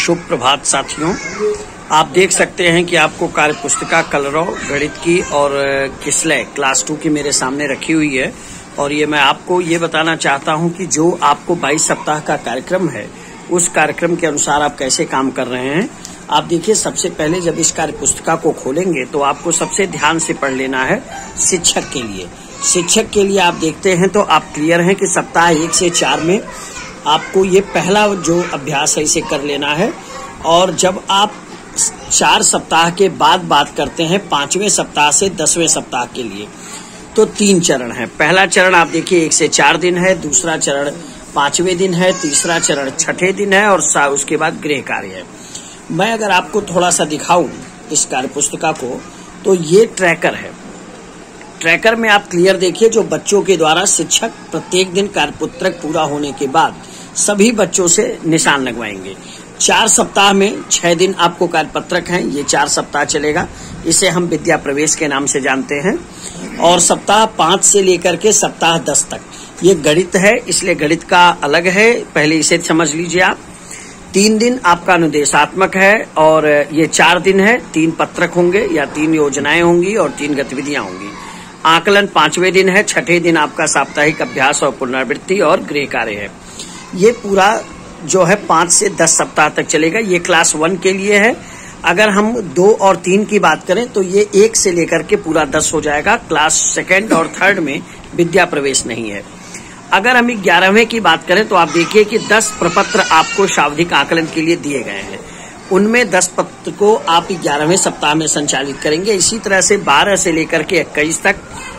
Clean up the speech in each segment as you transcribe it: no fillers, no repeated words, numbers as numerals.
शुभ प्रभात साथियों। आप देख सकते हैं कि आपको कार्य पुस्तिका कलरव गणित की और किसलय क्लास 2 की मेरे सामने रखी हुई है और ये मैं आपको ये बताना चाहता हूं कि जो आपको 22 सप्ताह का कार्यक्रम है उस कार्यक्रम के अनुसार आप कैसे काम कर रहे हैं। आप देखिए, सबसे पहले जब इस कार्य पुस्तिका को खोलेंगे तो आपको सबसे ध्यान से पढ़ लेना है शिक्षक के लिए। शिक्षक के लिए आप देखते हैं तो आप क्लियर हैं कि सप्ताह 1 से 4 में आपको ये पहला जो अभ्यास है इसे कर लेना है। और जब आप 4 सप्ताह के बाद बात करते हैं 5वें सप्ताह से 10वें सप्ताह के लिए, तो 3 चरण है। पहला चरण आप देखिए 1 से 4 दिन है, दूसरा चरण 5वें दिन है, तीसरा चरण 6ठे दिन है और उसके बाद गृह कार्य है। मैं अगर आपको थोड़ा सा दिखाऊं इस कार्य पुस्तिका को, तो ये ट्रैकर है। ट्रैकर में आप क्लियर देखिए, जो बच्चों के द्वारा शिक्षक प्रत्येक दिन कार्यपत्रक पूरा होने के बाद सभी बच्चों से निशान लगवाएंगे। 4 सप्ताह में 6 दिन आपको कार्यपत्रक हैं, ये 4 सप्ताह चलेगा। इसे हम विद्या प्रवेश के नाम से जानते हैं। और सप्ताह 5 से लेकर के सप्ताह 10 तक ये गणित है, इसलिए गणित का अलग है, पहले इसे समझ लीजिए आप। 3 दिन आपका अनुदेशात्मक है और ये 4 दिन है। 3 पत्रक होंगे या 3 योजनाएं होंगी और 3 गतिविधियां होंगी। आकलन 5वें दिन है। 6ठे दिन आपका साप्ताहिक अभ्यास और पुनरावृत्ति और गृह कार्य है। ये पूरा जो है 5 से 10 सप्ताह तक चलेगा। ये क्लास 1 के लिए है। अगर हम 2 और 3 की बात करें तो ये 1 से लेकर के पूरा 10 हो जाएगा। क्लास 2nd और 3rd में विद्या प्रवेश नहीं है। अगर हम 11वें की बात करें तो आप देखिए कि 10 प्रपत्र आपको शाब्दिक आकलन के लिए दिए गए हैं। उनमें 10 पत्र को आप 11वें सप्ताह में संचालित करेंगे। इसी तरह से 12 से लेकर के 21 तक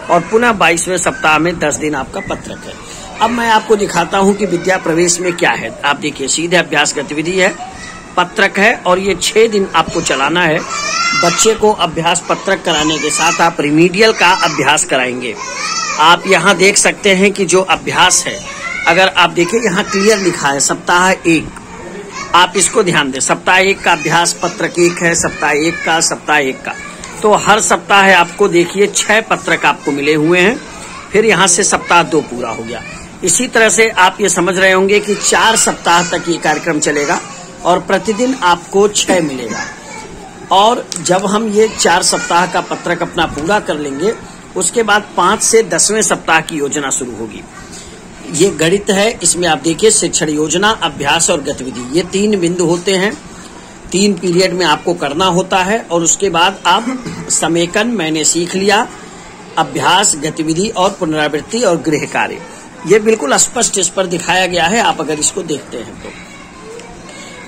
और पुनः 22वें सप्ताह में 10 दिन आपका पत्रक है। अब मैं आपको दिखाता हूं कि विद्या प्रवेश में क्या है। आप देखिए, सीधे अभ्यास गतिविधि है, पत्रक है और ये 6 दिन आपको चलाना है। बच्चे को अभ्यास पत्रक कराने के साथ आप रिमीडियल का अभ्यास कराएंगे। आप यहाँ देख सकते हैं कि जो अभ्यास है, अगर आप देखिए यहाँ क्लियर लिखा है सप्ताह 1, आप इसको ध्यान दें। सप्ताह 1 का अभ्यास पत्रक 1 है, सप्ताह 1 का, सप्ताह 1 का। तो हर सप्ताह है आपको देखिए 6 पत्रक आपको मिले हुए हैं। फिर यहाँ से सप्ताह 2 पूरा हो गया। इसी तरह से आप ये समझ रहे होंगे कि 4 सप्ताह तक ये कार्यक्रम चलेगा और प्रतिदिन आपको 6 मिलेगा। और जब हम ये 4 सप्ताह का पत्रक अपना पूरा कर लेंगे, उसके बाद 5 से 10वें सप्ताह की योजना शुरू होगी। ये गणित है, इसमें आप देखिए शिक्षण योजना, अभ्यास और गतिविधि, ये 3 बिंदु होते हैं। 3 पीरियड में आपको करना होता है और उसके बाद आप समेकन मैंने सीख लिया, अभ्यास, गतिविधि और पुनरावृत्ति और गृह कार्य, ये बिल्कुल स्पष्ट इस पर दिखाया गया है। आप अगर इसको देखते हैं तो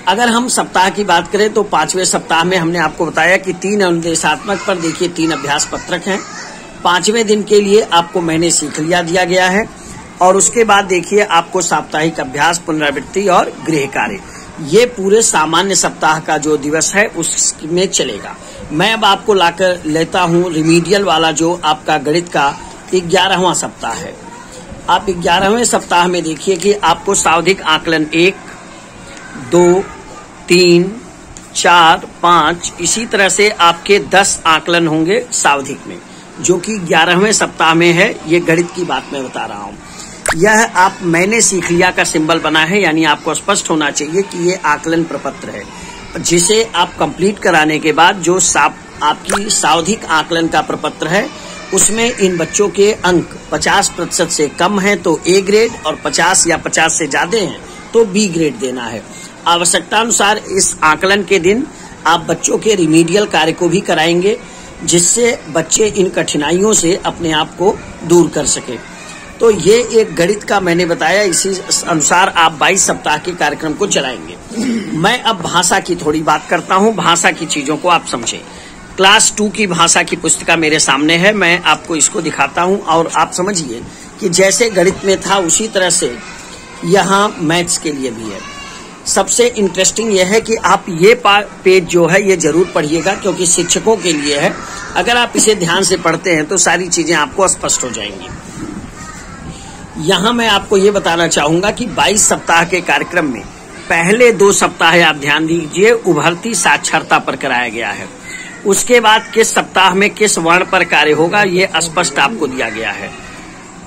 अगर हम सप्ताह की बात करें तो 5वें सप्ताह में हमने आपको बताया कि 3 अनुदेशात्मक पर देखिए 3 अभ्यास पत्रक हैं। 5वें दिन के लिए आपको मैंने सीख लिया दिया गया है और उसके बाद देखिए आपको साप्ताहिक अभ्यास, पुनरावृत्ति और गृह कार्य, ये पूरे सामान्य सप्ताह का जो दिवस है उसमें चलेगा। मैं अब आपको लाकर लेता हूं रिमीडियल वाला जो आपका गणित का 11वां सप्ताह है। आप 11वें सप्ताह में देखिए कि आपको सावधिक आकलन 1, 2, 3, 4, 5 इसी तरह से आपके 10 आकलन होंगे सावधिक में, जो कि 11वें सप्ताह में है। ये गणित की बात मैं बता रहा हूँ। यह आप मैंने सीख लिया का सिंबल बना है, यानी आपको स्पष्ट होना चाहिए कि ये आकलन प्रपत्र है, जिसे आप कंप्लीट कराने के बाद जो आपकी सावधिक आकलन का प्रपत्र है उसमें इन बच्चों के अंक 50% से कम हैं तो A ग्रेड और 50 या 50 से ज्यादा हैं तो B ग्रेड देना है। आवश्यकता अनुसार इस आकलन के दिन आप बच्चों के रिमीडियल कार्य को भी कराएंगे, जिससे बच्चे इन कठिनाइयों से अपने आप को दूर कर सके। तो ये एक गणित का मैंने बताया, इसी अनुसार आप 22 सप्ताह के कार्यक्रम को चलाएंगे। मैं अब भाषा की थोड़ी बात करता हूँ, भाषा की चीजों को आप समझें। क्लास 2 की भाषा की पुस्तिका मेरे सामने है, मैं आपको इसको दिखाता हूँ और आप समझिए कि जैसे गणित में था उसी तरह से यहाँ मैथ्स के लिए भी है। सबसे इंटरेस्टिंग यह है कि आप ये पेज जो है ये जरूर पढ़िएगा, क्योंकि शिक्षकों के लिए है। अगर आप इसे ध्यान से पढ़ते हैं तो सारी चीजें आपको स्पष्ट हो जाएंगी। यहाँ मैं आपको ये बताना चाहूंगा कि 22 सप्ताह के कार्यक्रम में पहले 2 सप्ताह आप ध्यान दीजिए उभरती साक्षरता पर कराया गया है। उसके बाद किस सप्ताह में किस वर्ण पर कार्य होगा ये स्पष्ट आपको दिया गया है।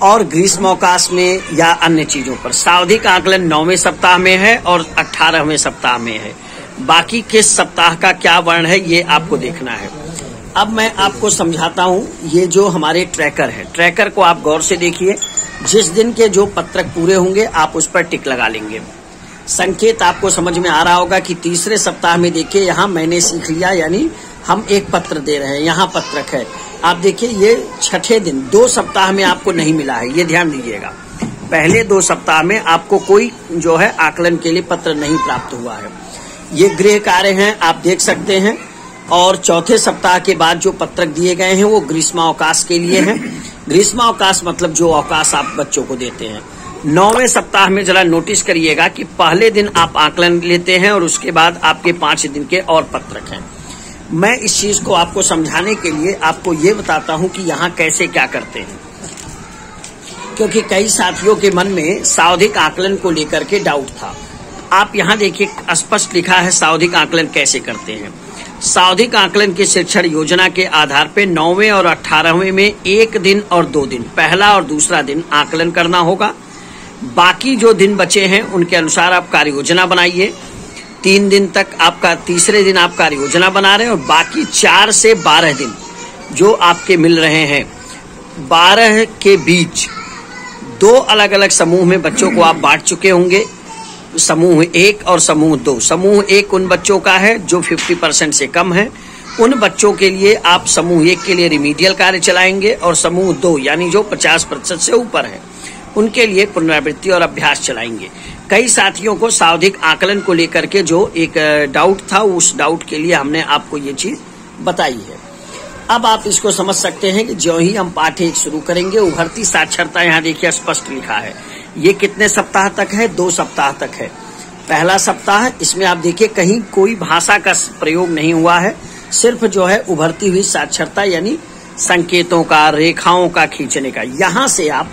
और ग्रीष्मोवकाश में या अन्य चीजों पर। सावधिक आकलन 9वें सप्ताह में है और 18वें सप्ताह में है। बाकी किस सप्ताह का क्या वर्ण है ये आपको देखना है। अब मैं आपको समझाता हूँ। ये जो हमारे ट्रैकर है, ट्रैकर को आप गौर से देखिए। जिस दिन के जो पत्रक पूरे होंगे आप उस पर टिक लगा लेंगे। संकेत आपको समझ में आ रहा होगा कि तीसरे सप्ताह में देखिए यहाँ मैंने सीख लिया, यानी हम एक पत्र दे रहे हैं, यहाँ पत्रक है। आप देखिए ये छठे दिन 2 सप्ताह में आपको नहीं मिला है, ये ध्यान दीजिएगा। पहले 2 सप्ताह में आपको कोई जो है आकलन के लिए पत्र नहीं प्राप्त हुआ है। ये गृह कार्य हैं, आप देख सकते हैं। और चौथे सप्ताह के बाद जो पत्रक दिए गए हैं वो ग्रीष्मावकाश के लिए हैं। ग्रीष्मावकाश मतलब जो अवकाश आप बच्चों को देते हैं। 9वें सप्ताह में जरा नोटिस करिएगा कि पहले दिन आप आकलन लेते हैं और उसके बाद आपके 5 दिन के और पत्रक हैं। मैं इस चीज को आपको समझाने के लिए आपको ये बताता हूं कि यहाँ कैसे क्या करते हैं, क्योंकि कई साथियों के मन में सावधिक आकलन को लेकर के डाउट था। आप यहाँ देखिए स्पष्ट लिखा है सावधिक आकलन कैसे करते हैं। सावधिक आकलन की शिक्षण योजना के आधार पर 9वें और 18वें में 1 दिन और 2 दिन, पहला और दूसरा दिन आकलन करना होगा। बाकी जो दिन बचे हैं उनके अनुसार आप कार्य योजना बनाइए। 3 दिन तक आपका, तीसरे दिन आप कार्य योजना बना रहे हैं और बाकी 4 से 12 दिन जो आपके मिल रहे हैं, 12 के बीच 2 अलग अलग समूह में बच्चों को आप बांट चुके होंगे। समूह 1 और समूह 2। समूह 1 उन बच्चों का है जो 50% से कम है। उन बच्चों के लिए आप समूह 1 के लिए रिमीडियल कार्य चलाएंगे और समूह 2 यानी जो 50% से ऊपर है उनके लिए पुनरावृत्ति और अभ्यास चलाएंगे। कई साथियों को सावधिक आकलन को लेकर के जो एक डाउट था, उस डाउट के लिए हमने आपको ये चीज बताई है। अब आप इसको समझ सकते हैं कि जो ही हम पाठ 1 शुरू करेंगे, उभरती साक्षरता यहाँ देखिए स्पष्ट लिखा है। ये कितने सप्ताह तक है? 2 सप्ताह तक है। पहला सप्ताह, इसमें आप देखिए कहीं कोई भाषा का प्रयोग नहीं हुआ है, सिर्फ जो है उभरती हुई साक्षरता यानी संकेतों का, रेखाओं का खींचने का। यहाँ से आप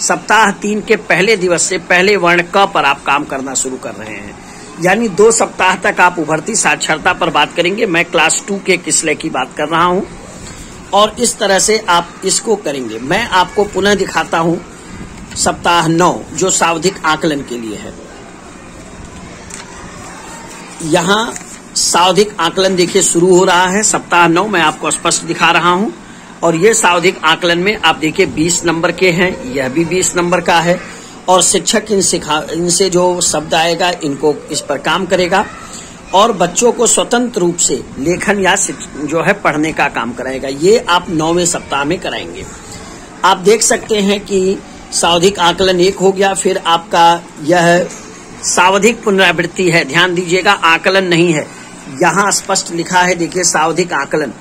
सप्ताह 3 के पहले दिवस से पहले वर्ण क पर आप काम करना शुरू कर रहे हैं। यानी 2 सप्ताह तक आप उभरती साक्षरता पर बात करेंगे। मैं क्लास 2 के किसले की बात कर रहा हूँ और इस तरह से आप इसको करेंगे। मैं आपको पुनः दिखाता हूँ सप्ताह 9 जो सावधिक आकलन के लिए है। यहाँ सावधिक आकलन देखिए शुरू हो रहा है। सप्ताह 9 मैं आपको स्पष्ट दिखा रहा हूँ और ये सावधिक आकलन में आप देखिए 20 नंबर के हैं, यह भी 20 नंबर का है। और शिक्षक इनसे जो शब्द आएगा इनको इस पर काम करेगा और बच्चों को स्वतंत्र रूप से लेखन या जो है पढ़ने का काम कराएगा। ये आप 9वें सप्ताह में कराएंगे। आप देख सकते हैं कि सावधिक आकलन 1 हो गया। फिर आपका यह सावधिक पुनरावृत्ति है, ध्यान दीजिएगा, आकलन नहीं है। यहाँ स्पष्ट लिखा है देखिए सावधिक आकलन,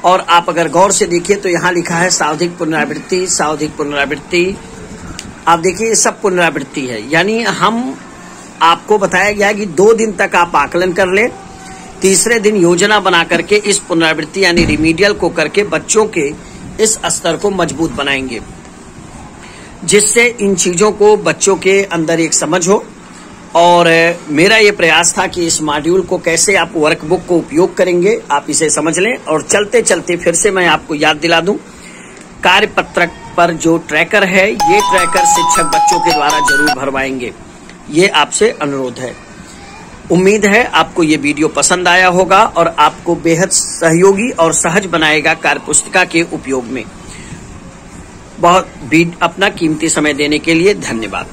और आप अगर गौर से देखिए तो यहाँ लिखा है सावधिक पुनरावृत्ति, सावधिक पुनरावृत्ति। आप देखिए ये सब पुनरावृत्ति है। यानी हम आपको बताया गया है कि 2 दिन तक आप आकलन कर ले, तीसरे दिन योजना बना करके इस पुनरावृत्ति यानी रिमीडियल को करके बच्चों के इस स्तर को मजबूत बनाएंगे, जिससे इन चीजों को बच्चों के अंदर एक समझ हो। और मेरा ये प्रयास था कि इस मॉड्यूल को कैसे आप वर्कबुक को उपयोग करेंगे आप इसे समझ लें। और चलते चलते फिर से मैं आपको याद दिला दूं, कार्यपत्रक पर जो ट्रैकर है ये ट्रैकर शिक्षक बच्चों के द्वारा जरूर भरवाएंगे, ये आपसे अनुरोध है। उम्मीद है आपको ये वीडियो पसंद आया होगा और आपको बेहद सहयोगी और सहज बनाएगा कार्यपुस्तिका के उपयोग में। बहुत अपना कीमती समय देने के लिए धन्यवाद।